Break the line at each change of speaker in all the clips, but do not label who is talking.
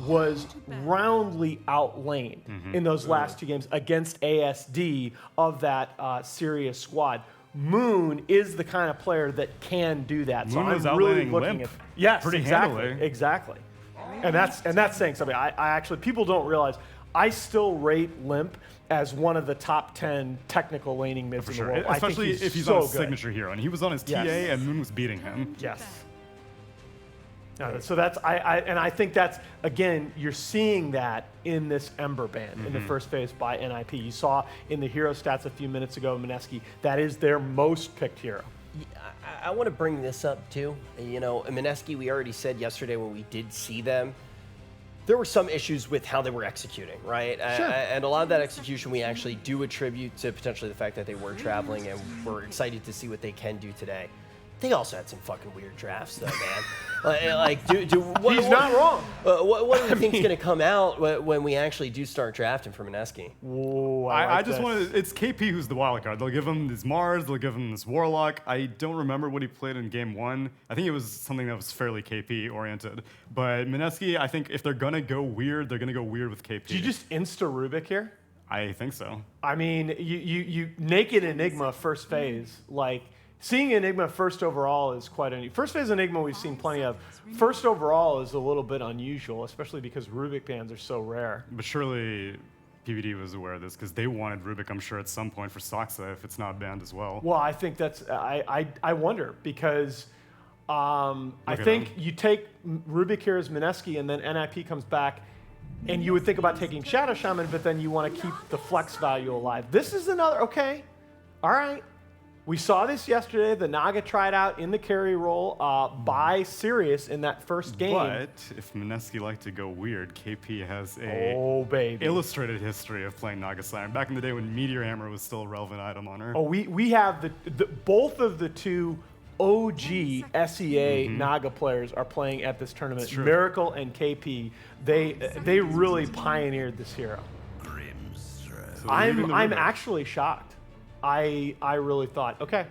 was roundly outlaned in those last two games against ASD of that Sirius squad. Moon is the kind of player that can do that.
Moon
so
was
I'm really
outlaying
looking
Limp
at yes,
pretty
exactly,
handily.
exactly. And that's saying something. I actually, people don't realize I still rate Limp as one of the top 10 technical laning mids in the world.
Especially
I think
if he's
so
on his
good.
signature hero, and he was on his TA, and Moon was beating him.
Yes. So that's I think that's again you're seeing that in this Ember ban in the first phase by NIP. You saw in the hero stats a few minutes ago, Mineski, that is their most picked hero.
I want to bring this up too. You know, Mineski, we already said yesterday when we did see them, there were some issues with how they were executing, right?
Sure.
And a lot of that execution we actually do attribute to potentially the fact that they were traveling, and we're excited to see what they can do today. They also had some fucking weird drafts, though, man.
He's not wrong.
What do you think's going to come out when we actually do start drafting for Mineski?
Whoa,
I just want to. It's KP who's the wild card. They'll give him this Mars. They'll give him this Warlock. I don't remember what he played in game 1. I think it was something that was fairly KP oriented. But Mineski, I think if they're gonna go weird, they're gonna go weird with KP.
Did you just insta Rubik here?
I think so.
I mean, you naked Enigma first phase, like. Seeing Enigma first overall is quite unusual. First phase Enigma we've seen plenty of. First overall is a little bit unusual, especially because Rubik bans are so rare.
But surely PBD was aware of this because they wanted Rubik, I'm sure, at some point for Soxa if it's not banned as well.
Well, I think that's, I wonder because I think you take Rubik here as Mineski and then NIP comes back and you would think about taking Shadow Shaman, but then you want to keep the flex value alive. This is another, okay, all right. We saw this yesterday. The Naga tried out in the carry role by Sirius in that first game.
But if Mineski liked to go weird, KP has a illustrated history of playing Naga Siren. Back in the day when Meteor Hammer was still a relevant item on her.
Oh, we have both of the two OG SEA Naga players are playing at this tournament. Miracle and KP. They really pioneered this hero.
So
I'm actually shocked. I really thought, okay.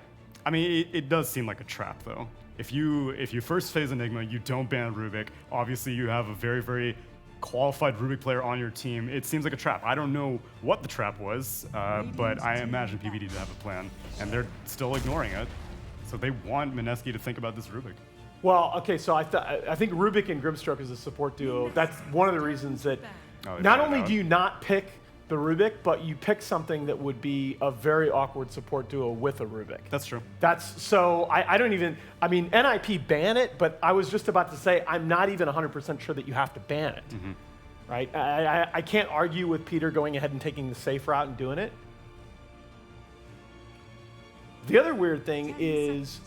I mean, it does seem like a trap, though. If you first phase Enigma, you don't ban Rubik. Obviously, you have a very, very qualified Rubik player on your team. It seems like a trap. I don't know what the trap was, but I imagine PBD did have a plan, and they're still ignoring it. So they want Mineski to think about this Rubik.
Well, okay, so I think Rubik and Grimstroke is a support duo. That's one of the reasons that not only do you not pick the Rubik, but you pick something that would be a very awkward support duo with a Rubik.
That's true.
So I don't even, I mean, NIP ban it, but I was just about to say, I'm not even 100% sure that you have to ban it, right? I can't argue with Peter going ahead and taking the safe route and doing it. The other weird thing is,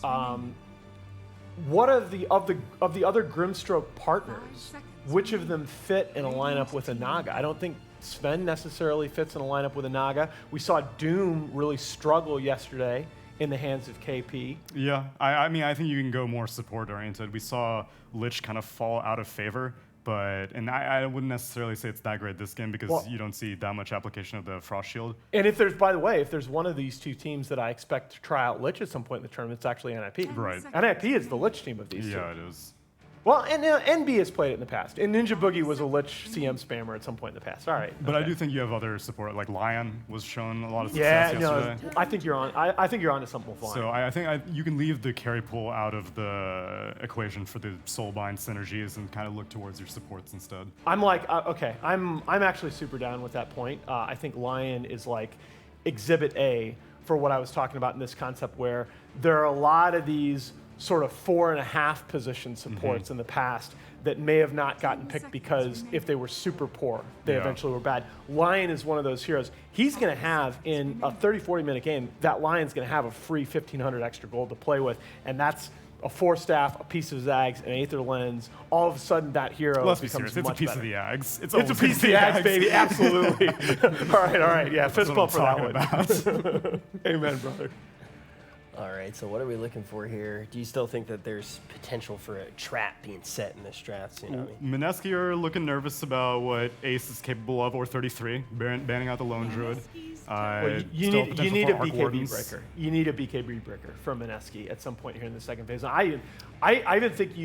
what of the other Grimstroke partners, which of them fit in a lineup with a Naga? I don't think Sven necessarily fits in a lineup with a Naga. We saw Doom really struggle yesterday in the hands of KP.
Yeah, I mean, I think you can go more support-oriented. We saw Lich kind of fall out of favor, and I wouldn't necessarily say it's that great this game because you don't see that much application of the Frost Shield.
And if there's, by the way, if there's one of these two teams that I expect to try out Lich at some point in the tournament, it's actually NIP.
Right.
NIP is the Lich team of these two.
Yeah, it is.
Well, and NB has played it in the past. And Ninja Boogie was a Lich CM spammer at some point in the past. All right.
But I do think you have other support, like Lion was shown a lot of success yesterday.
No, I think you're on. I think you're onto something with Lion.
So I think you can leave the carry pool out of the equation for the Soulbind synergies and kind of look towards your supports instead.
I'm like, okay, I'm actually super down with that point. I think Lion is like Exhibit A for what I was talking about in this concept, where there are a lot of these sort of 4.5 position supports in the past that may have not gotten picked because if they were super poor, they eventually were bad. Lion is one of those heroes. He's going to have, in a 30-40 minute game, that Lion's going to have a free 1,500 extra gold to play with, and that's a 4-staff, a piece of Zags, an Aether Lens. All of a sudden, that hero becomes much
It's a piece
better.
of the Ags.
It's a piece of the Ags, baby. Absolutely. all right. Yeah, fist bump for that one. Amen, brother.
All right, so what are we looking for here? Do you still think that there's potential for a trap being set in this draft? You know what I mean?
Mineski are looking nervous about what Ace is capable of, or 33, banning out the Lone Druid.
You need a BKB breaker. You need a BKB breaker from Mineski at some point here in the second phase. I even think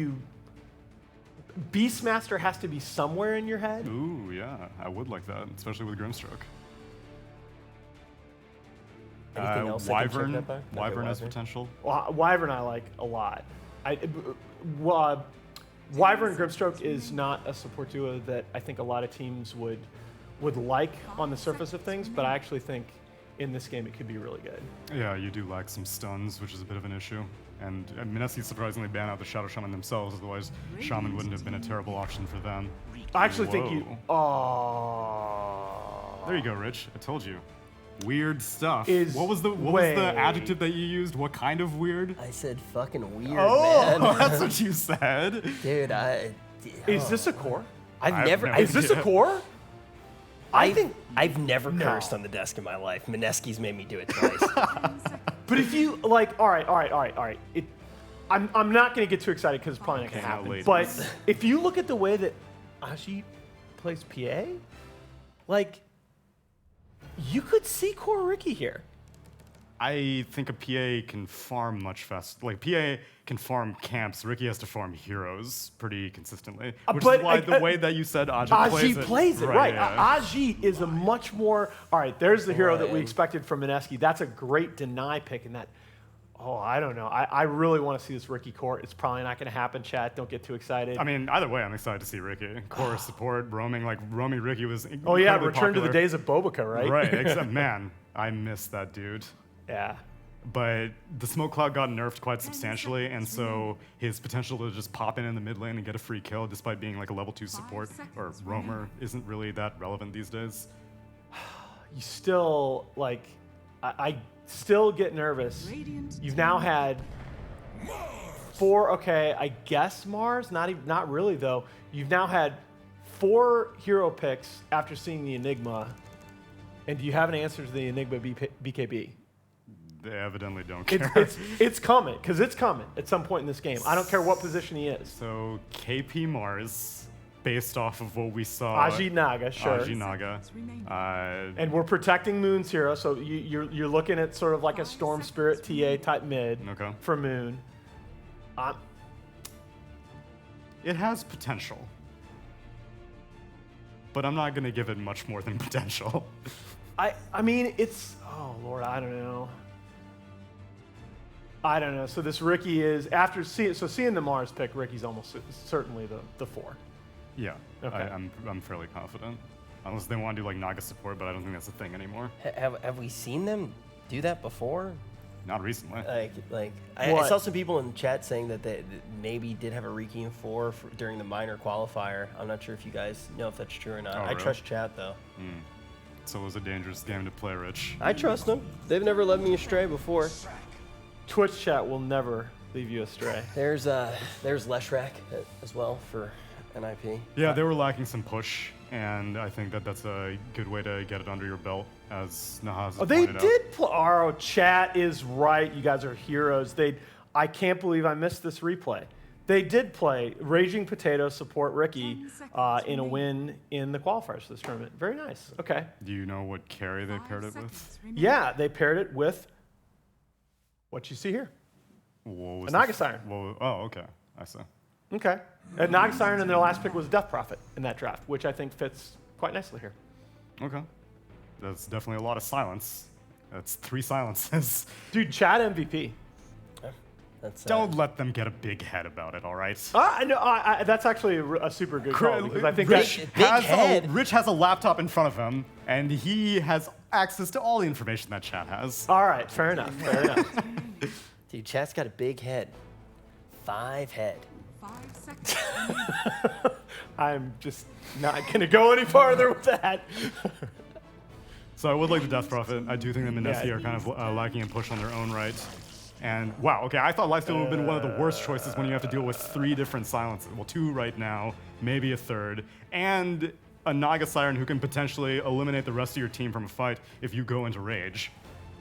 Beastmaster has to be somewhere in your head.
Ooh, yeah, I would like that, especially with Grimstroke.
Anything else I can check
Wyvern,
that by? Okay,
Wyvern has
Wyvern.
potential.
Wyvern I like a lot. Wyvern Grimstroke is not a support duo that I think a lot of teams would like on the surface of things, but I actually think in this game it could be really good.
Yeah, you do lack some stuns, which is a bit of an issue. And Mineski surprisingly banned out the Shadow Shaman themselves, otherwise Shaman wouldn't have been a terrible option for them.
I actually think you.
Whoa.
Oh.
There you go, Rich. I told you. Weird stuff. What was the
Wait.
adjective that you used? What kind of weird?
I said fucking weird,
Oh,
man.
that's what you said.
Dude,
Is this a core?
I've never.
Is this a core?
I've never
No.
cursed on the desk in my life. Mineski's made me do it twice.
But if you like, all right. I'm not going to get too excited because it's probably not going to
Okay, now,
happen.
ladies.
But if you look at the way that Ajit plays PA, like you could see core Ricky here.
I think a PA can farm much faster. Like, PA can farm camps. Ricky has to farm heroes pretty consistently. Which
but
is why the way that you said Ajit
plays it, right.
Yeah.
Ajit is a much more, all right, there's the hero that we
Ryan.
expected from Mineski. That's a great deny pick, and that, I don't know. I really want to see this Ricky core. It's probably not going to happen, chat. Don't get too excited.
I mean, either way, I'm excited to see Ricky. Core support, roaming Ricky was
return
incredibly
to the
popular.
days of Bobica, right?
Right, except, man, I miss that dude.
Yeah.
But the smoke cloud got nerfed quite substantially, and so his potential to just pop in the mid lane and get a free kill despite being like a level 2 support or roamer isn't really that relevant these days.
You still, like, I still get nervous. You've now had 4, okay, I guess Mars, not really though. You've now had 4 hero picks after seeing the Enigma, and do you have an answer to the Enigma BKB?
They evidently don't care.
It's coming, because it's coming at some point in this game. I don't care what position he is.
So KP Mars, based off of what we saw.
Ajit Naga, sure.
Ajit Naga.
And we're protecting Moon's hero, so you're looking at sort of like a Storm Spirit TA type mid
Okay.
for Moon.
It has potential. But I'm not going to give it much more than potential.
I mean, it's, oh Lord, I don't know. So this Ricky is, after seeing the Mars pick, Ricky's almost certainly the 4.
Yeah,
Okay.
I'm fairly confident. Unless they want to do like Naga support, but I don't think that's a thing anymore.
Have we seen them do that before?
Not recently.
I saw some people in chat saying that they maybe did have a Riki in 4 during the minor qualifier. I'm not sure if you guys know if that's true or not.
Oh,
I
really?
trust chat though.
So it was a dangerous game to play, Rich.
I trust them. They've never led me astray before.
Twitch chat will never leave you astray.
There's Leshrac as well for NIP.
Yeah, they were lacking some push, and I think that's a good way to get it under your belt, as Nahaz has
They
pointed out.
did play. Oh, chat is right. You guys are heroes. I can't believe I missed this replay. They did play Raging Potato support Ricky in a win in the qualifiers for this tournament. Very nice. Okay.
Do you know what carry they paired it with?
Yeah, they paired it with what you see here.
What was
A Naga Siren.
Oh, okay. I see.
Okay. And Naga Siren and their last pick was Death Prophet in that draft, which I think fits quite nicely here.
Okay. That's definitely a lot of silence. That's 3 silences.
Dude, chat MVP.
That's
Don't let them get a big head about it, all right?
I know. That's actually a super good call because I think
Rich
that
Big head.
has a laptop in front of him, and he has access to all the information that chat has.
all right. Fair enough. Fair enough.
Dude, chat's got a big head. 5 head.
5 seconds.
I'm just not going to go any farther with that.
So I would like the Death Prophet. I do think that Mineski
Yeah.
are kind of lacking in push on their own right. And wow, okay, I thought Lifesteal would have been one of the worst choices when you have to deal with 3 different silences. Well, 2 right now, maybe a 3rd. And a Naga Siren who can potentially eliminate the rest of your team from a fight if you go into rage.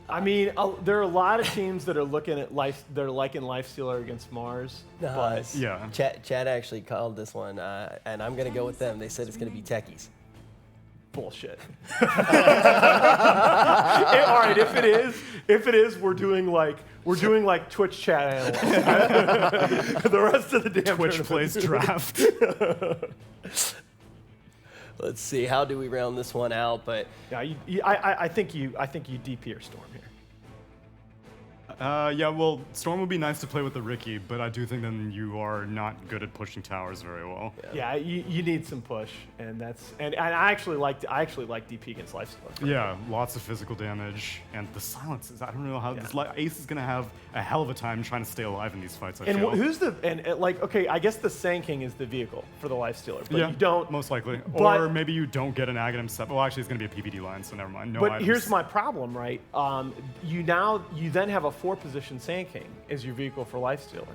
I mean, there are a lot of teams that are looking at they're liking Lifestealer against Mars. But
Yeah.
Chat actually called this one, and I'm going to go with them. They said it's going to be techies.
Bullshit. All right, if it is, we're doing like Twitch chat analysts. The rest of the damn
Twitch
tournament.
plays draft.
Let's see, how do we round this one out? But
Yeah, I think you DP your Storm here.
Yeah, well, Storm would be nice to play with the Ricky, but I do think then you are not good at pushing towers very well.
Yeah, you need some push, and I actually like DP against Lifestealer.
Yeah, lots of physical damage, and the silences. I don't know how this Ace is gonna have a hell of a time trying to stay alive in these fights. I
And
feel.
who's okay? I guess the Sand King is the vehicle for the Lifestealer, but
yeah,
you don't.
most likely,
but-
or maybe you don't get an Aghanim set. Well, actually, it's gonna be a PVD line, so never mind. No
But
items.
here's my problem, right? You then have a 4-position Sand King as your vehicle for Lifestealer.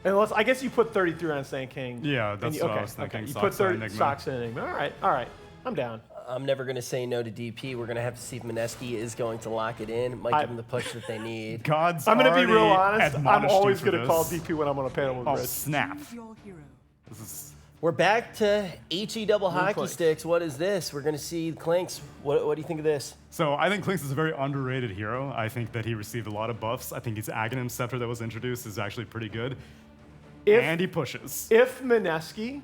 Unless I guess you put 33 on Sand King.
Yeah,
and
that's what I was thinking.
Okay. You
Socks
put
on
30
Enigma.
socks in Enigma. All right. I'm down.
I'm never going to say no to DP. We're going to have to see if Mineski is going to lock it in. Might give them the push that they need.
God's
I'm going to be real
already
honest. I'm
admonished
always
you for
going to call
this.
DP when I'm on a panel with
Oh,
Rich.
snap.
Your hero.
This is
We're back to HE double hockey
Clinks.
sticks. What is this? We're going to see Clinks. What do you think of this?
So I think Clinks is a very underrated hero. I think that he received a lot of buffs. I think his Aghanim Scepter that was introduced is actually pretty good. And he pushes.
If Mineski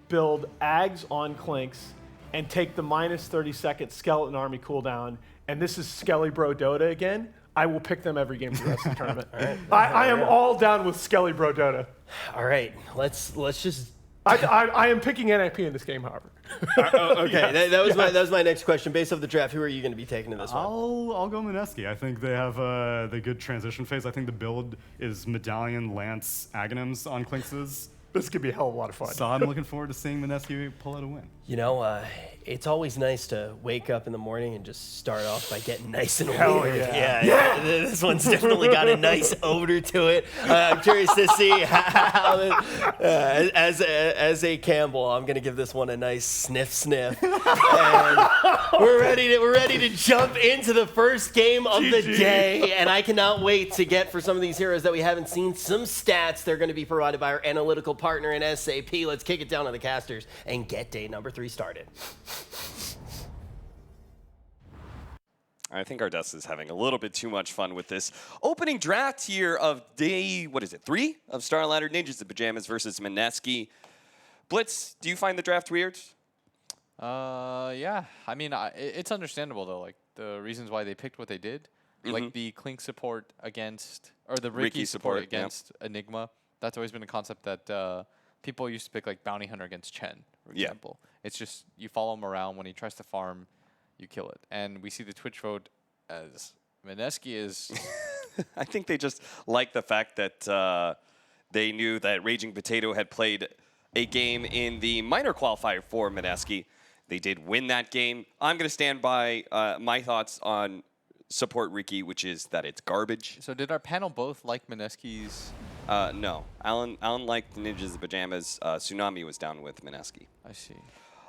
build Ags on Clinks and take the minus 30-second Skeleton Army cooldown, and this is Skelly Bro Dota again, I will pick them every game for the rest of the tournament. I am all down with Skelly Bro Dota.
All right, let's just.
I am picking NIP in this game, however.
Okay, that was my next question. Based off the draft, who are you going to be taking in this one?
I'll go Mineski. I think they have the good transition phase. I think the build is Medallion, Lance, Aghanims on Clinks's.
This could be a hell of a lot of fun.
So I'm looking forward to seeing Mineski pull out a win.
You know, it's always nice to wake up in the morning and just start off by getting nice and
Hell
weird.
yeah.
This one's definitely got a nice odor to it. I'm curious to see how as a Campbell, I'm gonna give this one a nice sniff. And we're ready to jump into the first game of the day, and I cannot wait to get for some of these heroes that we haven't seen some stats. They're going to be provided by our analytical partner in SAP. Let's kick it down to the casters and get day number 3 started.
I think Ardessa is having a little bit too much fun with this opening draft here of day, 3 of StarLadder Ninjas in Pyjamas versus Mineski. Blitz, do you find the draft weird?
Yeah. I mean, it's understandable though. Like the reasons why they picked what they did, like the Clink support against, or the Ricky support
support, yeah.
against Enigma. That's always been a concept that people used to pick, like Bounty Hunter against Chen, for
Yeah.
example. It's just you follow him around. When he tries to farm, you kill it. And we see the Twitch vote as Mineski is.
I think they just like the fact that they knew that Raging Potato had played a game in the minor qualifier for Mineski. They did win that game. I'm going to stand by my thoughts on support Ricky, which is that it's garbage.
So did our panel both like Mineski's?
No. Alan liked Ninjas in Pyjamas. Tsunami was down with Mineski.
I see.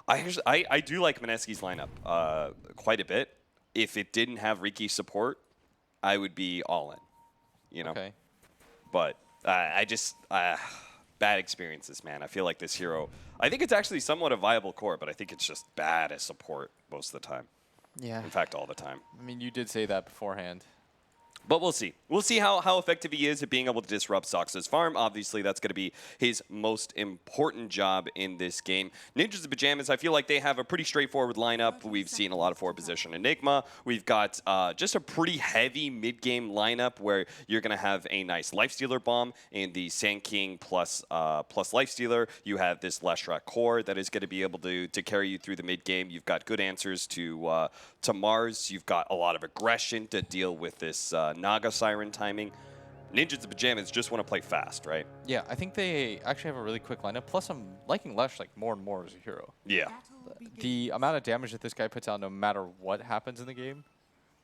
I do like Mineski's lineup quite a bit. If it didn't have Ricky support, I would be all in. You know?
Okay.
But I just bad experiences, man. I feel like this hero. I think it's actually somewhat a viable core, but I think it's just bad as support most of the time.
Yeah.
In fact, all the time.
I mean, you did say that beforehand.
But we'll see. We'll see how effective he is at being able to disrupt Sox's farm. Obviously, that's going to be his most important job in this game. Ninjas in Pyjamas, I feel like they have a pretty straightforward lineup. We've seen a lot of 4-position Enigma. We've got just a pretty heavy mid-game lineup where you're going to have a nice Lifestealer bomb in the Sand King plus Lifestealer. You have this Leshrac core that is going to be able to carry you through the mid-game. You've got good answers to Mars. You've got a lot of aggression to deal with this Naga Siren timing. Ninjas in Pyjamas just want to play fast, right?
Yeah, I think they actually have a really quick lineup. Plus, I'm liking Lesh like more and more as a hero.
Yeah.
The amount of damage that this guy puts out, no matter what happens in the game,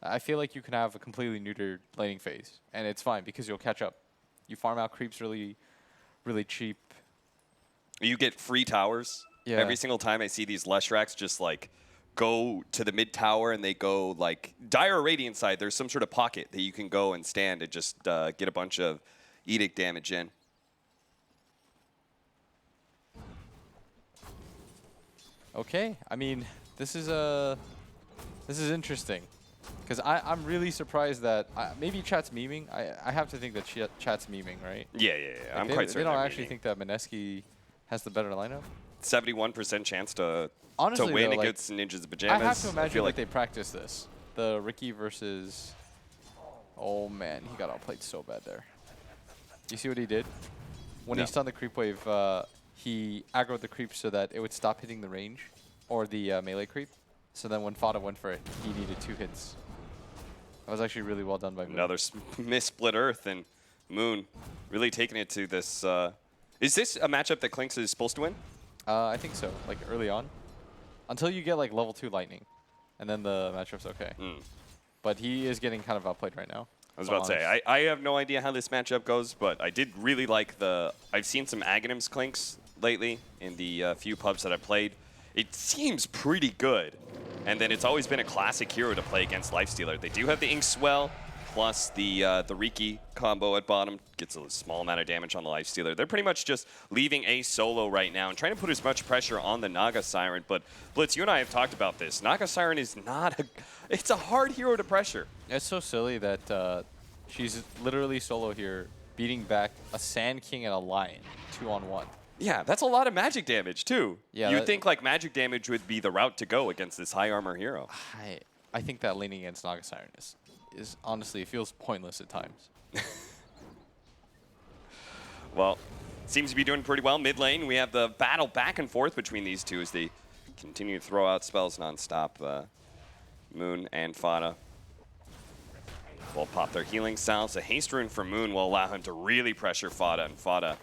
I feel like you can have a completely neutered laning phase, and it's fine because you'll catch up. You farm out creeps really, really cheap.
You get free towers.
Yeah.
Every single time I see these Leshracs just like go to the mid tower and they go like Dire Radiant side, there's some sort of pocket that you can go and stand and just get a bunch of edict damage in.
Okay, I mean, this is interesting, because I'm really surprised that maybe chat's memeing. I have to think that chat's memeing, right?
Yeah.
Like
I'm
they,
quite
they
certain.
don't
they're
actually
memeing.
think that Mineski has the better lineup.
71% chance to
Honestly,
win
though, like,
against Ninjas Pajamas.
I have to imagine
feel like
they practice this. The Ricky versus. Oh man, he got outplayed so bad there. You see what he did? When
No.
he stunned the creep wave, he aggroed the creep so that it would stop hitting the range or the melee creep. So then when Fada went for it, he needed 2 hits. That was actually really well done by Moon.
another miss split Earth, and Moon really taking it to this. Is this a matchup that Clinks is supposed to win?
I think so, like early on. Until you get like level 2 lightning. And then the matchup's okay. But he is getting kind of outplayed right now.
I was about to say, I have no idea how this matchup goes, but I did really like I've seen some Aghanims Clinks lately in the few pubs that I've played. It seems pretty good. And then it's always been a classic hero to play against Lifestealer. They do have the Ink Swell, plus the Riki combo at bottom. Gets a small amount of damage on the Lifestealer. They're pretty much just leaving Ace solo right now and trying to put as much pressure on the Naga Siren. But Blitz, you and I have talked about this. Naga Siren is not it's a hard hero to pressure.
It's so silly that she's literally solo here, beating back a Sand King and a Lion, 2-on-1.
Yeah, that's a lot of magic damage, too.
Yeah,
You'd think like magic damage would be the route to go against this high armor hero.
I think that laning against Naga Siren is honestly, it feels pointless at times.
Well, seems to be doing pretty well. Mid lane, we have the battle back and forth between these two as they continue to throw out spells nonstop. Moon and Fada will pop their healing salves. A haste rune for Moon will allow him to really pressure Fada, and Fada,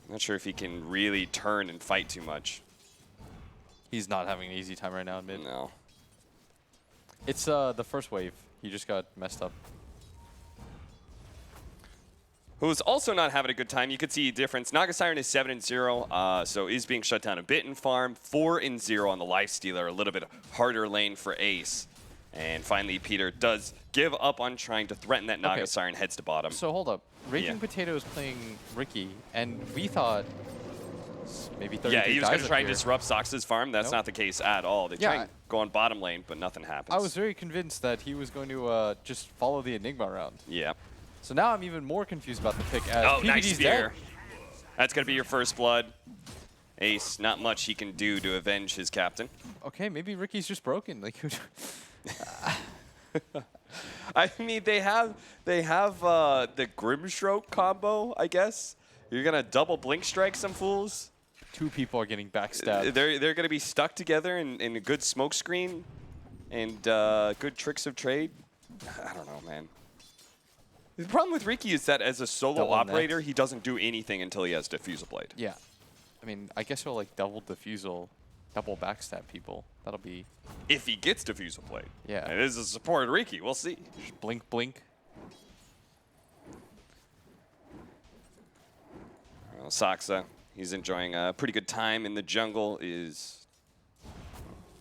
not sure if he can really turn and fight too much.
He's not having an easy time right now in mid.
No.
It's the first wave. He just got messed up.
Who's also not having a good time. You could see a difference. Naga Siren is 7-0, so is being shut down a bit in farm. 4-0 on the Lifestealer, a little bit harder lane for Ace. And finally, Peter does give up on trying to threaten that Naga Siren, heads to bottom.
So hold up. Raging Potato is playing Ricky, and we thought maybe 30
Yeah, he was going to try and
here.
disrupt Sox's farm. That's
Nope.
not the case at all. They try and go on bottom lane, but nothing happens.
I was very convinced that he was going to just follow the Enigma around.
Yeah.
So now I'm even more confused about the pick as
Oh,
PVD's
nice spear.
dead.
That's going to be your first blood. Ace, not much he can do to avenge his captain.
Okay, maybe Ricky's just broken. Like,
I mean, they have the Grimstroke combo, I guess. You're going to double blink strike some fools.
2 people are getting backstabbed.
They're going to be stuck together in a good smoke screen and good tricks of trade. I don't know, man. The problem with Riki is that as a solo
Double
operator,
net.
he doesn't do anything until he has Diffusal Blade.
Yeah. I mean, I guess he'll like double defusal, double backstab people. That'll be
If he gets Diffusal Blade.
Yeah.
And it is a support Riki. We'll see.
just blink, blink.
Well, Saksa, he's enjoying a pretty good time in the jungle, is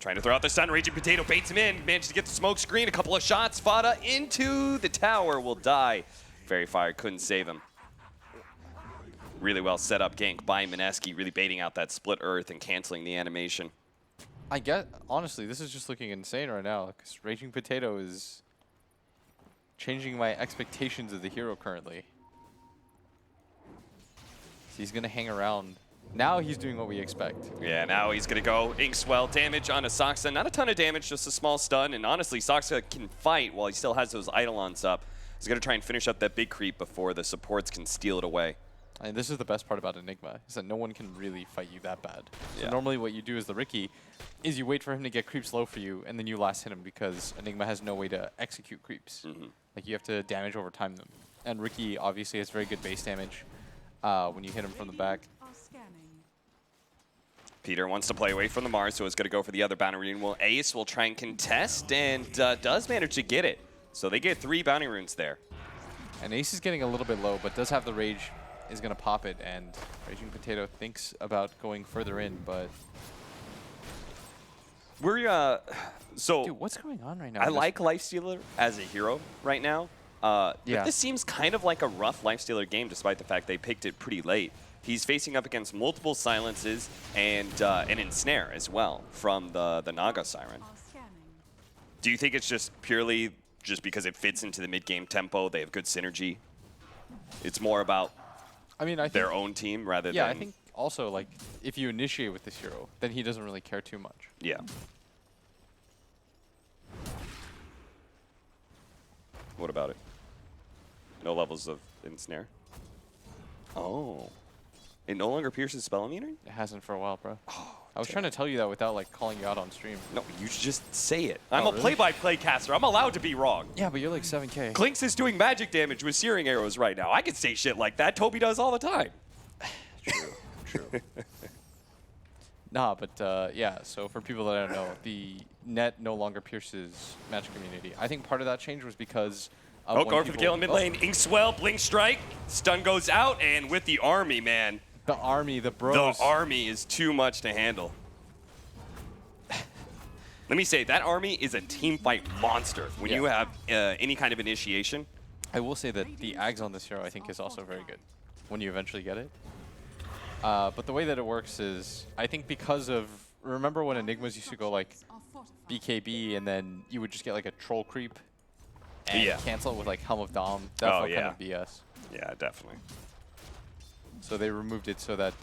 trying to throw out the stun. Raging Potato baits him in, manages to get the smoke screen, a couple of shots. Fada into the tower, will die. Fairy Fire couldn't save him. Really well set up gank by Mineski, really baiting out that split earth and canceling the animation.
I get, honestly, this is just looking insane right now because Raging Potato is changing my expectations of the hero currently. So he's going to hang around. Now he's doing what we expect.
Yeah, now he's going to go Inkswell damage onto Saksa. Not a ton of damage, just a small stun. And honestly, Saksa can fight while he still has those Eidolons up. He's going to try and finish up that big creep before the supports can steal it away.
And this is the best part about Enigma, is that no one can really fight you that bad. So
Yeah.
normally what you do as the Ricky is you wait for him to get creeps low for you, and then you last hit him because Enigma has no way to execute creeps. Like you have to damage over time them. And Ricky obviously has very good base damage when you hit him from the back.
Peter wants to play away from the Mars, so is going to go for the other bounty rune. Well, Ace will try and contest and does manage to get it. So they get 3 bounty runes there.
And Ace is getting a little bit low, but does have the rage, is going to pop it, and Raging Potato thinks about going further in, but...
We're, so...
Dude, what's going on right now?
I like Lifestealer as a hero right now.
Yeah.
But this seems kind of like a rough Lifestealer game, despite the fact they picked it pretty late. he's facing up against multiple silences and an ensnare as well from the Naga Siren. Do you think it's just purely just because it fits into the mid-game tempo, they have good synergy? It's more about
I mean, I think,
their own team rather
yeah,
than...
I think also, like, if you initiate with this hero, then he doesn't really care too much.
Yeah. What about it? No levels of ensnare? Oh. It no longer pierces spell immunity?
It hasn't for a while, bro.
Oh,
I was trying to tell you that without, like, calling you out on stream.
no, you should just say it. I'm
Oh,
a
really?
play-by-play caster. I'm allowed to be wrong.
Yeah, but you're like 7K.
Clinks is doing magic damage with searing arrows right now. I can say shit like that. Toby does all the time.
True. Nah, but yeah, so for people that don't know, the net no longer pierces Magic Community. I think part of that change was because of
Oh,
when
going for the kill in mid
oh,
lane. Inkswell, Blink Strike. Stun goes out, and with the army, man.
The army, the bros.
The army is too much to handle. Let me say, that army is a team fight monster. When you have any kind of initiation.
I will say that the Ags on this hero, I think, is also very good when you eventually get it. But the way that it works is, I think because of, remember when Enigmas used to go like BKB and then you would just get like a troll creep and
Yeah.
cancel it with like Helm of Dom? That
Oh,
felt
yeah.
kind of BS.
Yeah, definitely.
So they removed it so that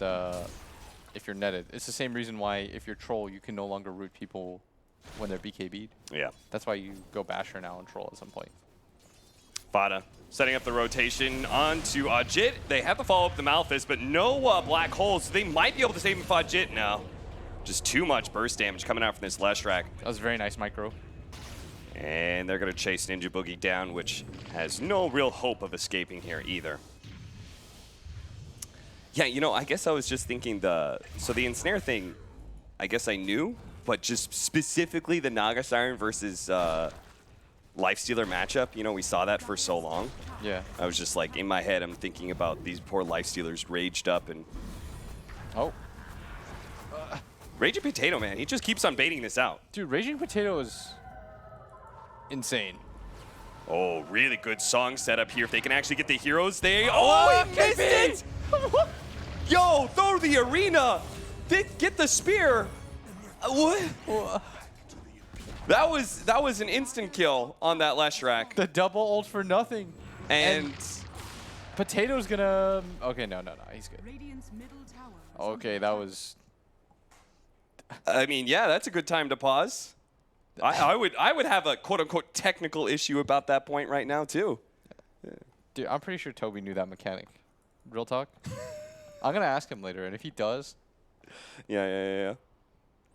if you're netted, it's the same reason why if you're troll, you can no longer root people when they're BKB'd.
Yeah.
That's why you go Basher now and troll at some point.
Fada setting up the rotation onto Jit. They have to follow up the Malphus, but no black holes. So they might be able to save Jit now. Just too much burst damage coming out from this Leshrac.
That was very nice micro.
And they're going to chase Ninja Boogie down, which has no real hope of escaping here either. Yeah, you know, I guess I was just thinking so the ensnare thing, I guess I knew, but just specifically the Naga Siren versus Lifestealer matchup, you know, we saw that for so long.
Yeah.
I was just like, in my head, I'm thinking about these poor Lifestealers raged up and...
Oh.
Raging Potato, man, he just keeps on baiting this out.
Dude, Raging Potato is insane.
Oh, really good song setup here. If they can actually get the heroes, Oh, he missed it! Yo, throw the arena! Get the spear! What? That was an instant kill on that Leshrac.
The double ult for nothing.
And
Potato's gonna... Okay, no, he's good. Okay, that was...
I mean, yeah, that's a good time to pause. I would have a quote-unquote technical issue about that point right now, too.
Dude, I'm pretty sure Toby knew that mechanic. Real talk. I'm gonna ask him later, and if he does,
Yeah.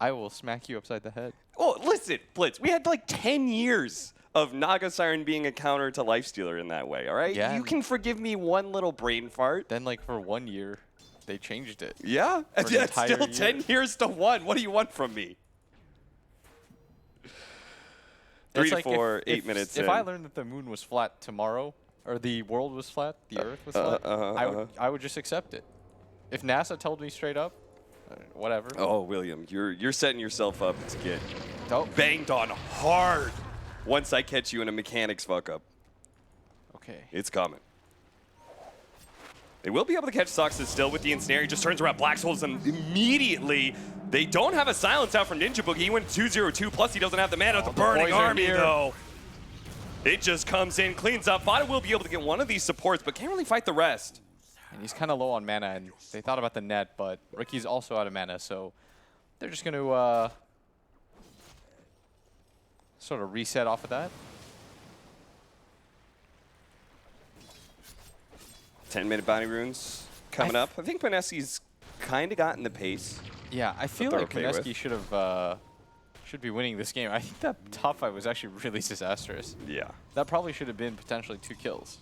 I will smack you upside the head.
Oh, listen, Blitz, we had like 10 years of Naga Siren being a counter to Lifestealer in that way, all right?
Yeah.
You can forgive me one little brain fart.
Then, like, for 1 year, they changed it.
Yeah?
For an
That's
entire
still
year.
10 years to 1. What do you want from me? 3
It's
to
like
4, 8 minutes
If
in.
I learned that the moon was flat tomorrow, or the world was flat, the earth was flat, I would just accept it. If NASA told me straight up, whatever.
Oh, William, you're setting yourself up to get
Oh,
banged on hard once I catch you in a mechanics fuck up.
okay.
It's coming. They will be able to catch Soxus still with the ensnare. He just turns around, Black Souls them immediately. They don't have a silence out from Ninja Boogie. He went 2-0-2, plus he doesn't have the mana of the Burning
boys are
Army,
here.
though. It just comes in, cleans up. Fada will be able to get one of these supports, but can't really fight the rest.
And he's kind of low on mana, and they thought about the net, but Ricky's also out of mana, so they're just going to sort of reset off of that.
10-minute bounty runes coming up. I think Mineski's kind of gotten the pace.
Yeah, I feel
they're
like
okay with.
Mineski should be winning this game. I think that top fight was actually really disastrous.
Yeah.
That probably should have been potentially 2 kills.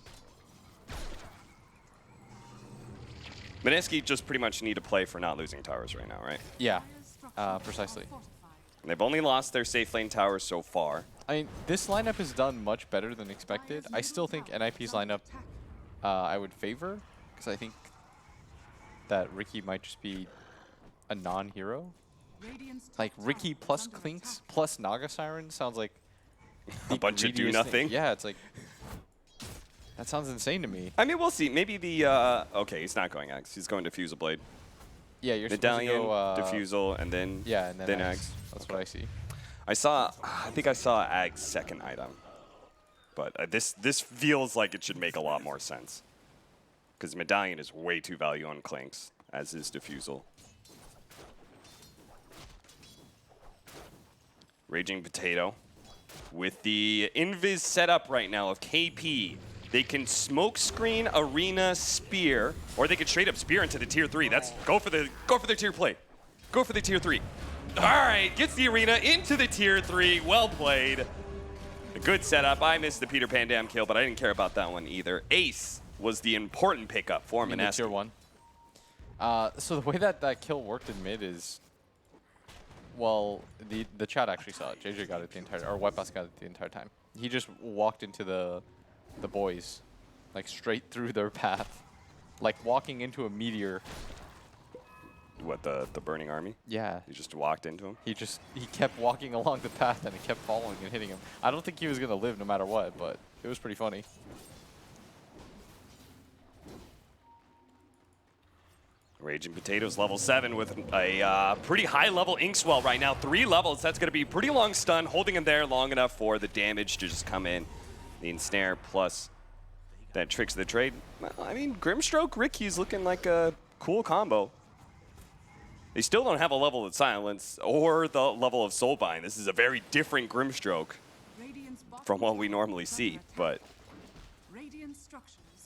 Mineski just pretty much need to play for not losing towers right now, right?
Yeah, precisely.
And they've only lost their safe lane towers so far.
I mean, this lineup is done much better than expected. I still think NIP's lineup I would favor, because I think that Ricky might just be a non-hero. Like, Ricky plus Clinks plus Naga Siren sounds like
A bunch of do
greediest thing.
nothing.
Yeah, it's like... That sounds insane to me.
I mean, we'll see. Maybe the okay, he's not going Axe. He's going Diffusal Blade.
Yeah, you're
Medallion,
supposed to go,
Diffusal, and then
yeah, and then Axe.
Axe.
That's what I see.
I think I saw Ag's second item, but this feels like it should make a lot more sense because Medallion is way too value on Clinks, as is Diffusal. Raging Potato with the invis setup right now of KP. They can smoke screen, arena, spear, or they can straight up spear into the tier 3. That's go for the tier play. Go for the tier 3. All right, gets the arena into the tier 3. Well played. A good setup. I missed the Peter Pan Dam kill, but I didn't care about that one either. Ace was the important pickup for Mineski.
Tier 1. So the way that kill worked in mid is, well, the chat actually saw it. JJ got it the entire, or Webpass got it the entire time. He just walked into the boys, like straight through their path, like walking into a meteor.
What, the burning army?
Yeah.
You just walked into him?
He kept walking along the path and it kept following and hitting him. I don't think he was gonna live no matter what, but it was pretty funny.
Raging Potatoes level 7 with a pretty high level Inkswell right now. 3 levels. That's going to be pretty long stun, holding him there long enough for the damage to just come in. The ensnare plus that tricks the trade. Well, I mean, Grimstroke, Ricky's looking like a cool combo. They still don't have a level of Silence or the level of Soulbind. This is a very different Grimstroke from what we normally see, but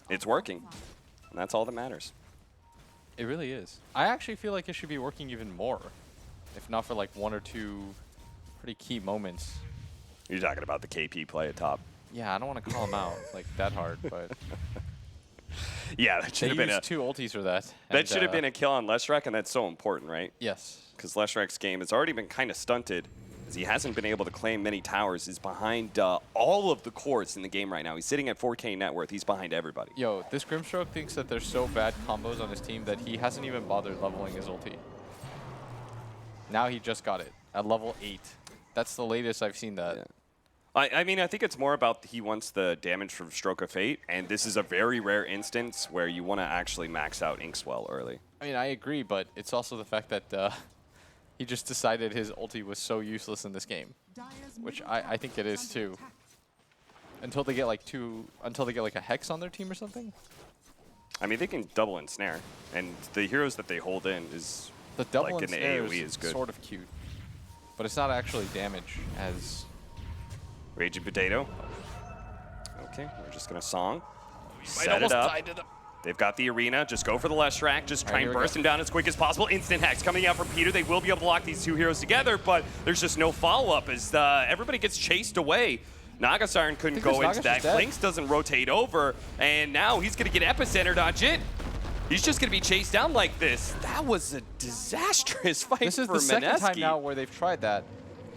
it's working, and that's all that matters.
It really is. I actually feel like it should be working even more, if not for like 1 or 2 pretty key moments.
You're talking about the KP play at top.
Yeah, I don't want to call him out like that hard, but
yeah, that should
they
have been
used 2 ultis for that.
That should have been a kill on Leshrac, and that's so important, right?
Yes.
Because Leshrac's game has already been kind of stunted, as he hasn't been able to claim many towers. He's behind all of the cores in the game right now. He's sitting at 4K net worth. He's behind everybody.
Yo, this Grimstroke thinks that there's so bad combos on his team that he hasn't even bothered leveling his ulti. Now he just got it at level 8. That's the latest I've seen that.
Yeah. I mean, I think it's more about he wants the damage from Stroke of Fate, and this is a very rare instance where you want to actually max out Inkswell early.
I mean, I agree, but it's also the fact that he just decided his ulti was so useless in this game, which I think it is too. Until they get like a Hex on their team or something.
I mean, they can double ensnare, and the heroes that they hold in is
the double
like in the
ensnare
AoE is good.
Sort of cute, but it's not actually damage as.
Raging Potato. Okay, we're just gonna song.
Set it up.
They've got the arena. Just go for the Leshrac. Just try and burst him down as quick as possible. Instant hacks coming out from Peter. They will be able to lock these 2 heroes together, but there's just no follow-up as everybody gets chased away. Naga Siren couldn't go into that. Clinks doesn't rotate over, and now he's gonna get epicenter dodge it. He's just gonna be chased down like this. That was a disastrous fight for Mineski.
This is the second time now where they've tried that.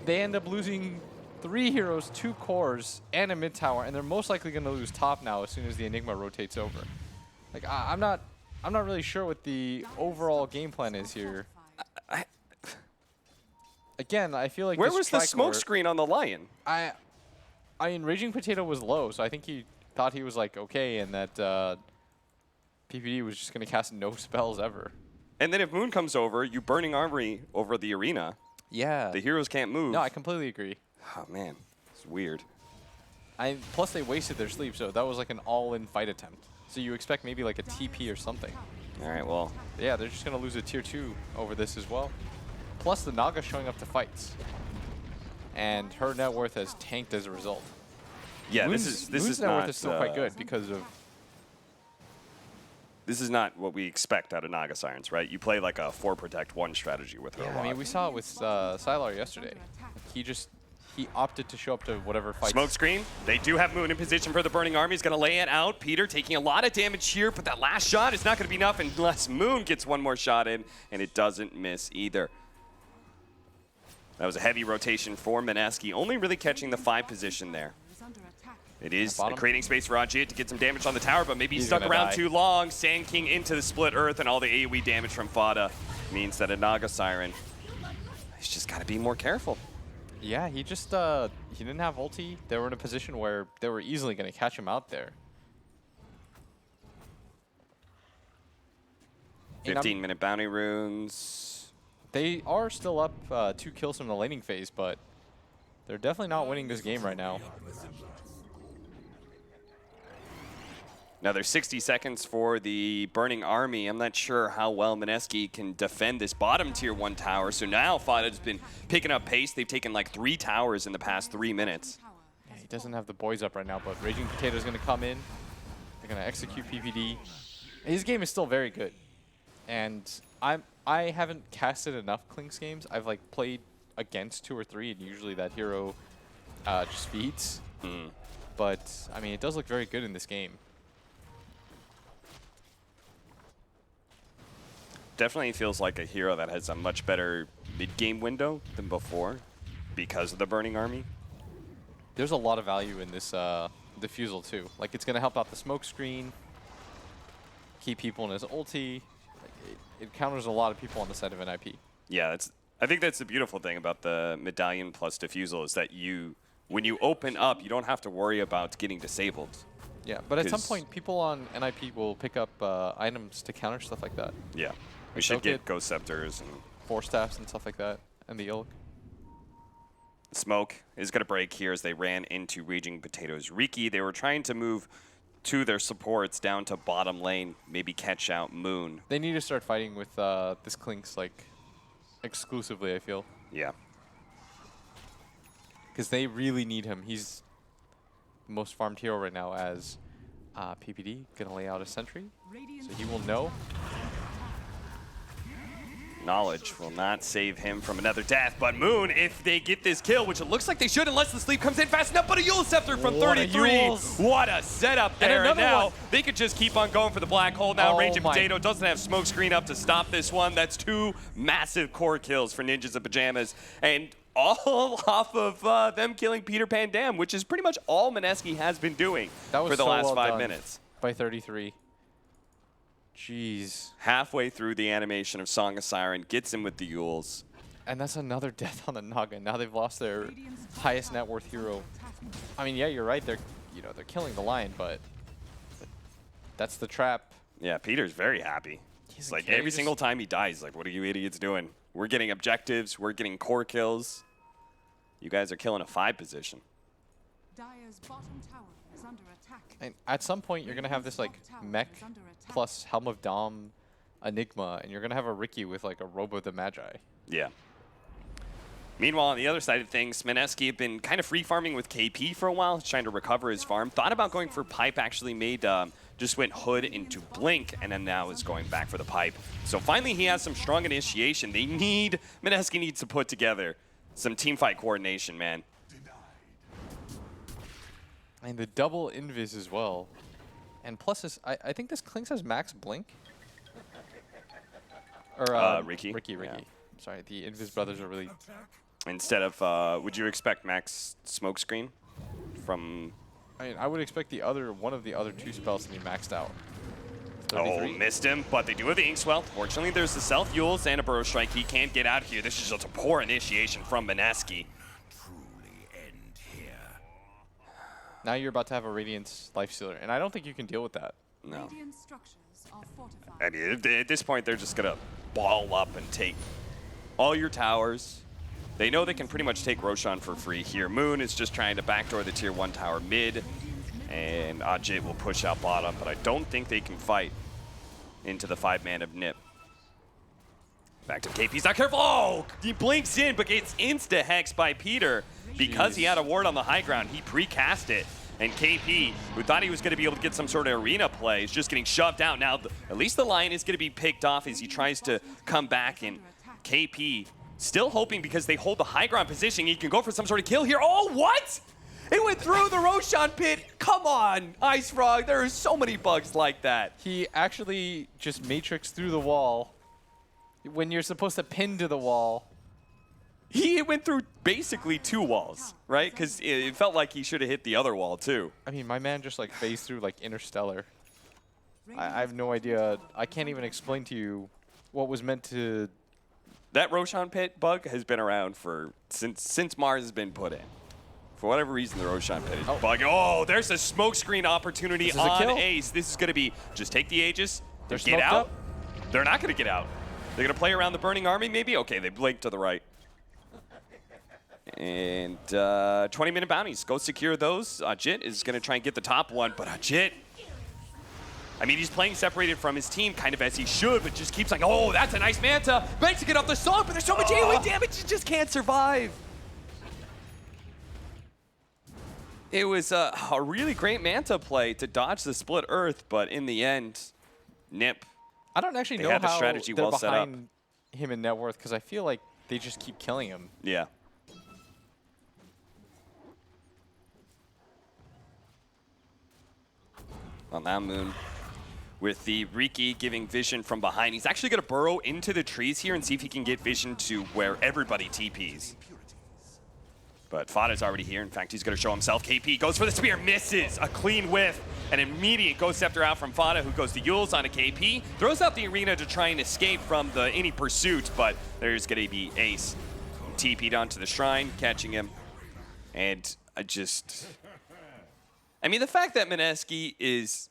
They end up losing 3 heroes, 2 cores, and a mid tower, and they're most likely going to lose top now as soon as the Enigma rotates over. Like I'm not really sure what the overall game plan is here. Again, I feel like
where was the smoke screen on the Lion?
I mean, Raging Potato was low, so I think he thought he was like okay, and that PPD was just going to cast no spells ever.
And then if Moon comes over, you burning armory over the arena.
Yeah.
The heroes can't move.
No, I completely agree.
Oh man, it's weird.
Plus they wasted their sleep, so that was like an all-in fight attempt. So you expect maybe like a TP or something.
All right, well.
Yeah, they're just gonna lose a tier 2 over this as well. Plus the Naga showing up to fights, and her net worth has tanked as a result.
Yeah,
Moon's
this is
net
not.
worth is still quite good because of.
This is not what we expect out of Naga Sirens, right? You play like a 4 protect 1 strategy with her.
Yeah, I mean we saw it with StarLadder yesterday. He opted to show up to whatever fight.
Smoke screen. They do have Moon in position for the burning army. He's going to lay it out. Peter taking a lot of damage here, but that last shot is not going to be enough unless Moon gets 1 more shot in, and it doesn't miss either. That was a heavy rotation for Mineski, only really catching the 5 position there. It is creating space for Ajit to get some damage on the tower, but maybe he's stuck around too long. Sand King into the split earth, and all the AoE damage from Fada means that a Naga Siren, he's just got to be more careful.
Yeah, he just he didn't have ulti. They were in a position where they were easily going to catch him out there. And
15-minute bounty runes.
they are still up 2 kills from the laning phase, but they're definitely not winning this game right now.
Now there's 60 seconds for the Burning Army. I'm not sure how well Mineski can defend this bottom tier 1 tower. So now Fada's been picking up pace. They've taken like 3 towers in the past 3 minutes.
Yeah, he doesn't have the boys up right now, but Raging Potato's going to come in. They're going to execute PPD. His game is still very good. And I haven't casted enough Clinks games. I've like played against 2 or 3, and usually that hero just feeds. But I mean, it does look very good in this game.
Definitely feels like a hero that has a much better mid-game window than before because of the Burning Army.
There's a lot of value in this diffusal too. Like, it's going to help out the smoke screen, keep people in his ulti. Like, it counters a lot of people on the side of an IP.
Yeah, I think that's the beautiful thing about the Medallion plus Diffusal is that when you open up, you don't have to worry about getting disabled.
Yeah, but at some point, people on NIP will pick up items to counter stuff like that.
Yeah, we
Like
should get
Soakit,
Ghost Scepters and
Force Staffs and stuff like that, and the ilk.
Smoke is going to break here as they ran into Raging Potatoes. Riki, they were trying to move to their supports down to bottom lane, maybe catch out Moon.
They need to start fighting with this Clinks, like, exclusively, I feel.
Yeah.
Because they really need him. He's the most farmed hero right now as PPD. Going to lay out a sentry, so he will know.
Knowledge will not save him from another death, but Moon, if they get this kill, which it looks like they should unless the sleep comes in fast enough, but a Yule Scepter from
What a
33.
Yules.
What a setup there, and
another
now
one.
they could just keep on going for the black hole. Now
Oh
Raging
my.
Potato doesn't have smoke screen up to stop this one. That's 2 massive core kills for Ninjas of Pyjamas, and all off of them killing Peter Pan Dam, which is pretty much all Mineski has been doing
That was
for the
so
last
well
5
done
minutes.
by 33. Jeez.
Halfway through the animation of Song of Siren, gets him with the Yules.
And that's another death on the Naga. Now they've lost their highest net worth hero. I mean, yeah, you're right. They're killing the lion, but that's the trap.
Yeah, Peter's very happy. He's like,
okay,
every
just-
single time he dies, he's like, what are you idiots doing? We're getting objectives. We're getting core kills. You guys are killing a 5 position.
Dire's bottom tower is under attack.
And at some point, you're going to have this, like, mech plus Helm of Dom Enigma, and you're going to have a Riki with, like, a Robo the Magi.
Yeah. Meanwhile, on the other side of things, Mineski have been kind of free farming with KP for a while, trying to recover his farm. Thought about going for Pipe, actually made, just went Hood into Blink, and then now is going back for the Pipe. So finally, he has some strong initiation. Mineski needs to put together some team fight coordination, man.
And the double invis as well. And plus, I think this Clinks has max Blink. Or
Riki?
Riki.
Yeah.
Sorry, the Invis brothers are really...
Instead of, would you expect Max Smokescreen from...
I mean, I would expect one of the other 2 spells to be maxed out.
Oh,
33.
missed him, but they do have the Inkswell. Fortunately, there's the Self-Yules and a Burrow Strike. He can't get out of here. This is just a poor initiation from Mineski.
Now you're about to have a Radiance Lifestealer, and I don't think you can deal with that.
No.
Radiant structures are fortified.
I mean, at this point, they're just going to ball up and take all your towers. They know they can pretty much take Roshan for free here. Moon is just trying to backdoor the tier 1 tower mid, and Ajit will push out bottom, but I don't think they can fight into the 5-man of Nip. Back to KP. He's not careful. Oh, he blinks in, but gets insta-hexed by Peter. Because he had a ward on the high ground, he precast it. And KP, who thought he was going to be able to get some sort of arena play, is just getting shoved out. Now, at least the Lion is going to be picked off as he tries to come back. And KP still hoping, because they hold the high ground position, he can go for some sort of kill here. Oh, what? It went through the Roshan pit. Come on, Ice Frog. There are so many bugs like that.
He actually just matrixed through the wall when you're supposed to pin to the wall.
He went through basically 2 walls, right? Because it felt like he should have hit the other wall, too.
I mean, my man just like phased through like Interstellar. I have no idea. I can't even explain to you what was meant to...
That Roshan pit bug has been around since Mars has been put in. For whatever reason, the Roshan pit is bug. Oh, there's a smoke screen opportunity
This is a
on
kill.
Ace. This is going to be just take the Aegis,
They're
get
smoked
out.
up.
They're not going to get out. They're going to play around the burning army, maybe? Okay, they blink to the right. And 20-minute bounties. Go secure those. Jit is going to try and get the top one, but Jit, I mean, he's playing separated from his team kind of as he should, but just keeps like, oh, that's a nice Manta. Makes to get off the song, but there's so much AoE damage, he just can't survive. It was a really great Manta play to dodge the split Earth, but in the end, Nip.
I don't actually
They
know
had the
how
strategy
they're
well set up.
behind him in net worth, because I feel like they just keep killing him.
Yeah. On that moon, with the Riki giving vision from behind, he's actually going to burrow into the trees here and see if he can get vision to where everybody TPs. But Fada's already here. In fact, he's going to show himself. KP goes for the spear, misses. A clean whiff. An immediate Ghost Scepter out from Fada, who goes to Yules onto KP. Throws out the arena to try and escape from any pursuit, but there's going to be Ace. TP'd onto the shrine, catching him. And I mean, the fact that Mineski is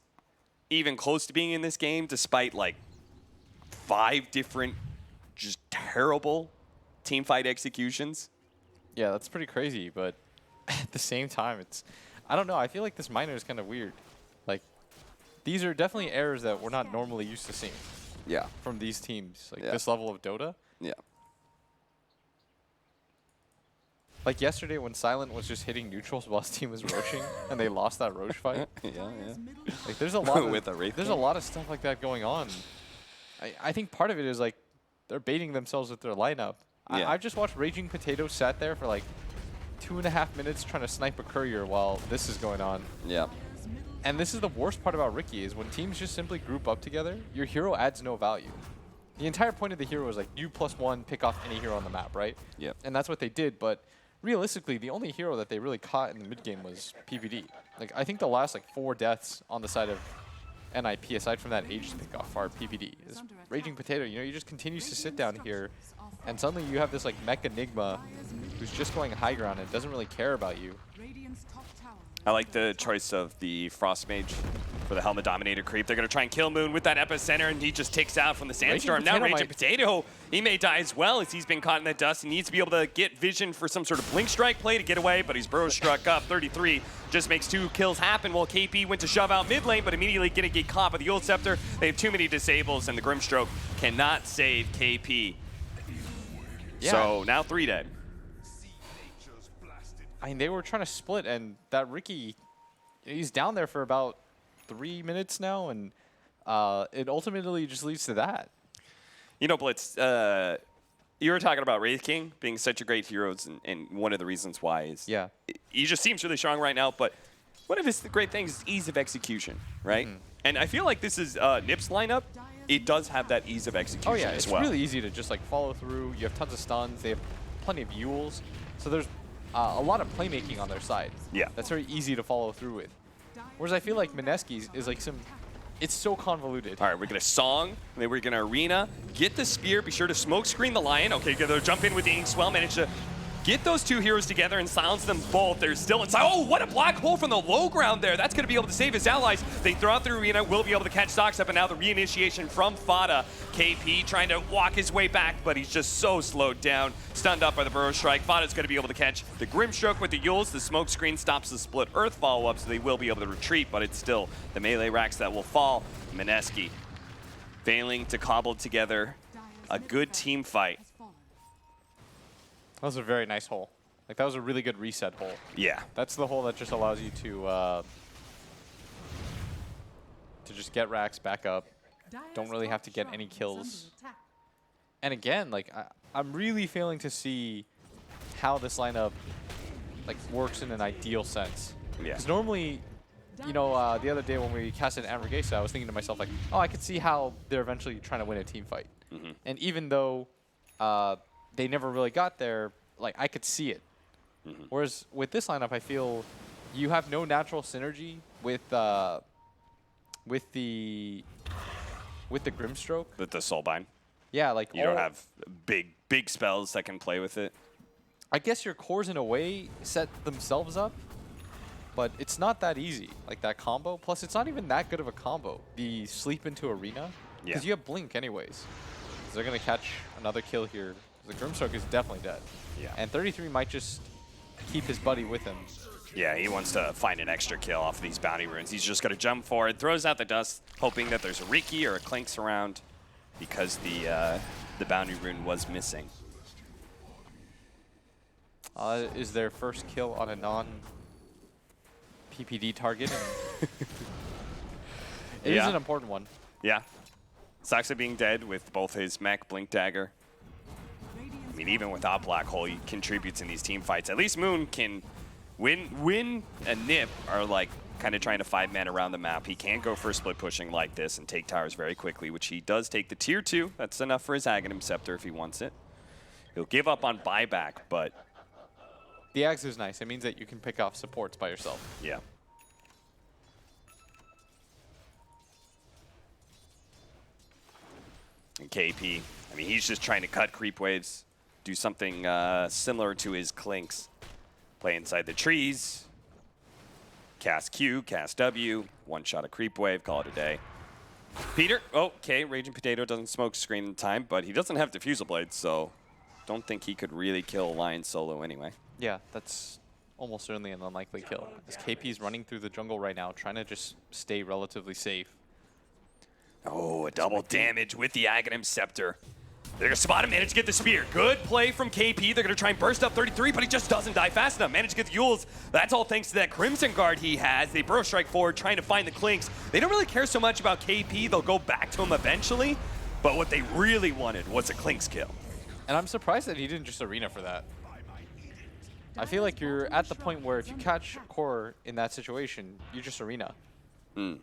even close to being in this game, despite like 5 different just terrible teamfight executions.
Yeah, that's pretty crazy, but at the same time, I don't know, I feel like this miner is kind of weird. Like, these are definitely errors that we're not normally used to seeing.
Yeah.
From these teams, like
Yeah.
this level of Dota.
Yeah.
Like yesterday when Silent was just hitting neutrals while his team was roaching and they lost that roach fight.
Yeah.
Like there's a lot of
With a Wraith
there's a lot of stuff like that going on. I think part of it is like they're baiting themselves with their lineup.
Yeah.
I've just watched Raging Potato sat there for like 2.5 minutes trying to snipe a courier while this is going on.
Yeah.
And this is the worst part about Riki is when teams just simply group up together, your hero adds no value. The entire point of the hero is like you +1 pick off any hero on the map, right?
Yep.
And that's what they did, but realistically, the only hero that they really caught in the mid game was PVD. Like I think the last like 4 deaths on the side of NIP, aside from that Aegis pick off, are PVD. Is Raging Potato, you know, he just continues to sit down here, and suddenly you have this like mech Enigma who's just going high ground and doesn't really care about you.
Radiant's top tower.
I like the choice of the Frost Mage for the Helmet Dominator creep. They're going to try and kill Moon with that Epicenter, and he just ticks out from the Sandstorm. Now Raging Potato, he may die as well as he's been caught in the dust. He needs to be able to get vision for some sort of Blink Strike play to get away, but he's Burrow struck up. 33 just makes 2 kills happen while KP went to shove out mid lane, but immediately going to get caught by the Ult Scepter. They have too many disables, and the Grimstroke cannot save KP.
Yeah.
So now 3 dead.
I mean, they were trying to split, and that Riki, he's down there for about 3 minutes now, and it ultimately just leads to that.
You know, Blitz, you were talking about Wraith King being such a great hero, and one of the reasons why is he just seems really strong right now, but one of his great things is ease of execution, right? And I feel like this is Nip's lineup. It does have that ease of execution
Oh yeah,
as
it's
well.
really easy to just like follow through. You have tons of stuns. They have plenty of Yules. So there's a lot of playmaking on their side.
Yeah.
That's very easy to follow through with. Whereas I feel like Mineski's is like it's so convoluted.
All right, we're going to Song, and then we're going to Arena, get the Spear, be sure to smoke screen the Lion. Okay, gonna jump in with the Inkswell, manage to get those 2 heroes together and silence them both. They're still inside. Oh, what a black hole from the low ground there. That's going to be able to save his allies. They throw out the Arena, will be able to catch Stocks up, and now the reinitiation from Fada. KP trying to walk his way back, but he's just so slowed down. Stunned up by the Burrow Strike. Fada's going to be able to catch the Grimstroke with the Yules. The smoke screen stops the split Earth follow-up, so they will be able to retreat, but it's still the melee racks that will fall. Mineski failing to cobble together a good team fight.
That was a very nice hole. Like that was a really good reset hole.
Yeah.
That's the hole that just allows you to just get racks back up. Don't really have to get any kills. And again, like I'm really failing to see how this lineup like works in an ideal sense.
Yeah.
Because normally, you know, the other day when we casted Ambergesa, I was thinking to myself like, oh, I could see how they're eventually trying to win a team fight. And even though they never really got there, like I could see it. Whereas with this lineup, I feel you have no natural synergy with the Grimstroke.
With the Soulbind.
Yeah, like
You don't have big spells that can play with it.
I guess your cores in a way set themselves up, but it's not that easy. Like that combo. Plus, it's not even that good of a combo. The sleep into Arena. Because you have Blink anyways. So they're going to catch another kill here. The Grimstroke is definitely dead.
Yeah.
And 33 might just keep his buddy with him.
Yeah, he wants to find an extra kill off of these bounty runes. He's just going to jump forward, throws out the dust, hoping that there's a Riki or a Clinks around because the bounty rune was missing.
Is their first kill on a non-PPD target. It is an important one.
Yeah. Saxa being dead with both his mech, Blink Dagger. I mean, even without Black Hole, he contributes in these team fights. At least Moon can win and Nip are like kind of trying to 5-man around the map. He can go for split pushing like this and take towers very quickly, which he does take the tier 2. That's enough for his Aghanim Scepter if he wants it. He'll give up on buyback, but
The Axe is nice. It means that you can pick off supports by yourself.
yeah. And KP, I mean, he's just trying to cut creep waves, do something similar to his Clinks. Play inside the trees, cast Q, cast W, one shot a creep wave, call it a day. Peter, okay, Raging Potato doesn't smoke screen in time, but he doesn't have Diffusal Blades, so don't think he could really kill Lion solo anyway.
Yeah, that's almost certainly an unlikely kill. As KP's running through the jungle right now, trying to just stay relatively safe.
Oh, a double damage with the Aghanim Scepter. They're going to spot him, manage to get the spear. Good play from KP. They're going to try and burst up 33, but he just doesn't die fast enough. Manage to get the Yules. That's all thanks to that Crimson Guard he has. They burrow strike forward, trying to find the Clinks. They don't really care so much about KP. They'll go back to him eventually, but what they really wanted was a Clinks kill.
And I'm surprised that he didn't just arena for that. I feel like you're at the point where if you catch Core in that situation, you just arena.
I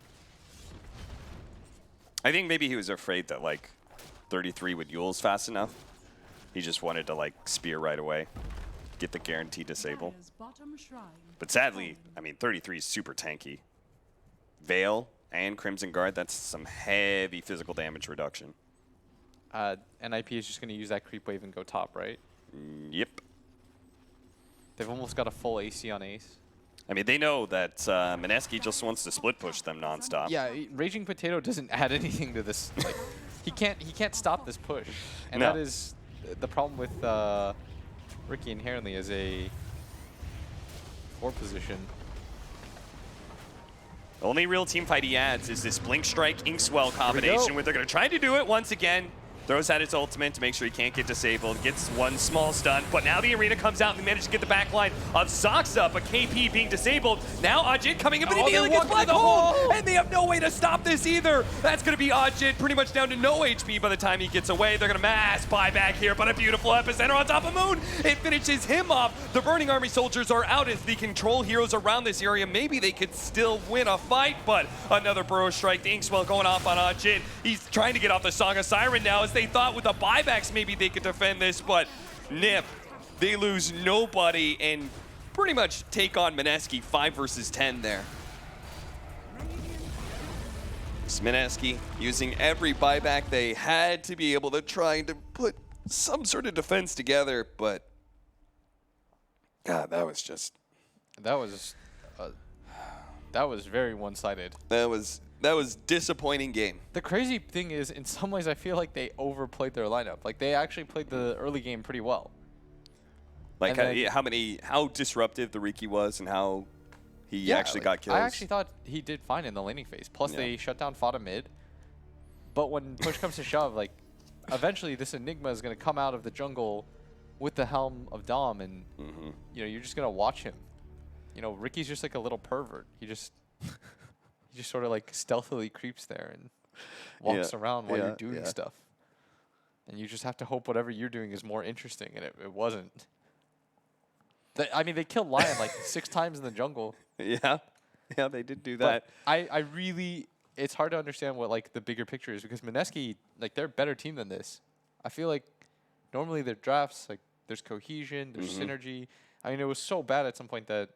think maybe he was afraid that, like, 33 would Yules fast enough. He just wanted to, like, spear right away, get the guaranteed disable.
Dire's bottom shrine
But sadly, I mean, 33 is super tanky. Veil and Crimson Guard, that's some heavy physical damage reduction.
NIP is just going to use that creep wave and go top, right?
Yep.
They've almost got a full AC on Ace.
I mean, they know that Mineski just wants to split push them nonstop.
Yeah, Raging Potato doesn't add anything to this. Like, he can't stop this push, and
No.
that is the problem with Ricky inherently as a 4 position.
The only real team fight he adds is this Blink Strike Inkswell combination where they're going to try to do it once again. Throws out his ultimate to make sure he can't get disabled. Gets one small stun, but now the arena comes out and they manage to get the back line of Zoxa, but KP being disabled. Now Ajit coming in, but he immediately gets Black Hole, and they have no way to stop this either. That's going to be Ajit pretty much down to no HP by the time he gets away. They're going to mass buyback here, but a beautiful epicenter on top of Moon. It finishes him off. The Burning Army soldiers are out as the control heroes around this area. Maybe they could still win a fight, but another Burrow Strike. The Inkswell going off on Ajit. He's trying to get off the Song of Siren now as they thought with the buybacks maybe they could defend this, but Nip, they lose nobody and pretty much take on Mineski 5 versus 10 there. Mineski using every buyback they had to be able to try to put some sort of defense together, but God, that was just...
That was very one-sided.
That was disappointing game.
The crazy thing is, in some ways, I feel like they overplayed their lineup. Like, they actually played the early game pretty well.
Like how disruptive the Riki was and how he actually got kills.
I actually thought he did fine in the laning phase. Plus, they shut down Fada mid. But when push comes to shove, like, eventually this Enigma is going to come out of the jungle with the helm of Dom, and you know, you're just going to watch him. You know, Ricky's just like a little pervert. He just sort of like stealthily creeps there and walks around while you're doing stuff. And you just have to hope whatever you're doing is more interesting, and it wasn't. I mean, they killed Lion like 6 times in the jungle.
Yeah, they did do that.
But I really, it's hard to understand what like the bigger picture is, because Mineski, like, they're a better team than this. I feel like normally their drafts, like, there's cohesion, there's synergy. I mean, it was so bad at some point that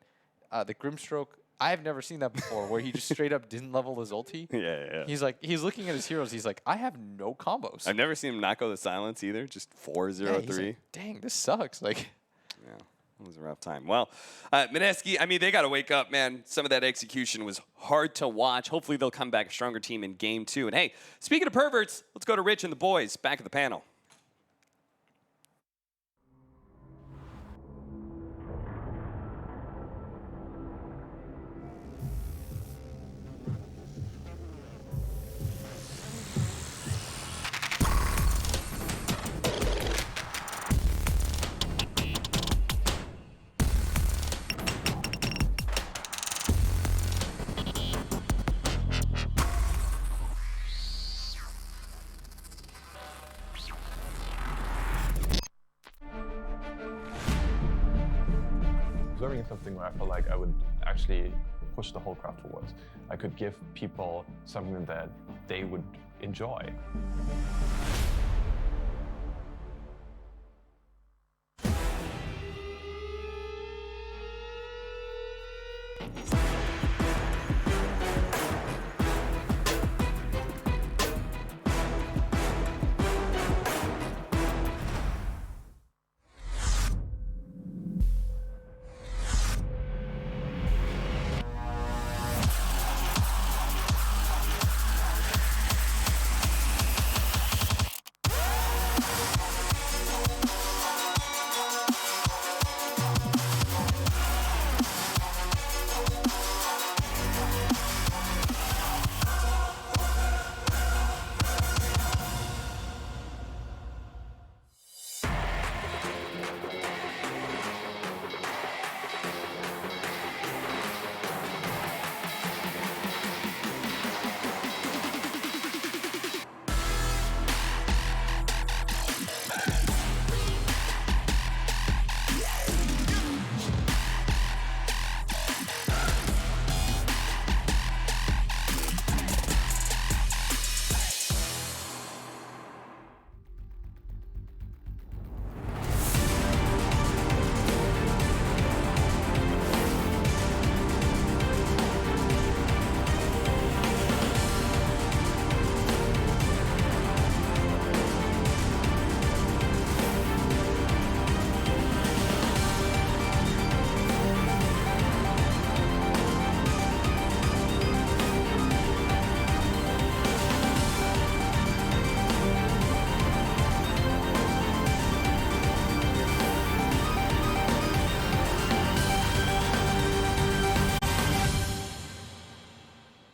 the Grimstroke, I've never seen that before, where he just straight up didn't level his ulti.
Yeah.
He's looking at his heroes. He's like, I have no combos.
I've never seen him not go to silence either. Just 4-0-3.
He's like, dang, this sucks. Like,
It was a rough time. Well, Mineski, I mean, they got to wake up, man. Some of that execution was hard to watch. Hopefully, they'll come back a stronger team in game 2. And hey, speaking of perverts, let's go to Rich and the boys back at the panel.
Observing is something where I felt like I would actually push the whole craft forwards. I could give people something that they would enjoy.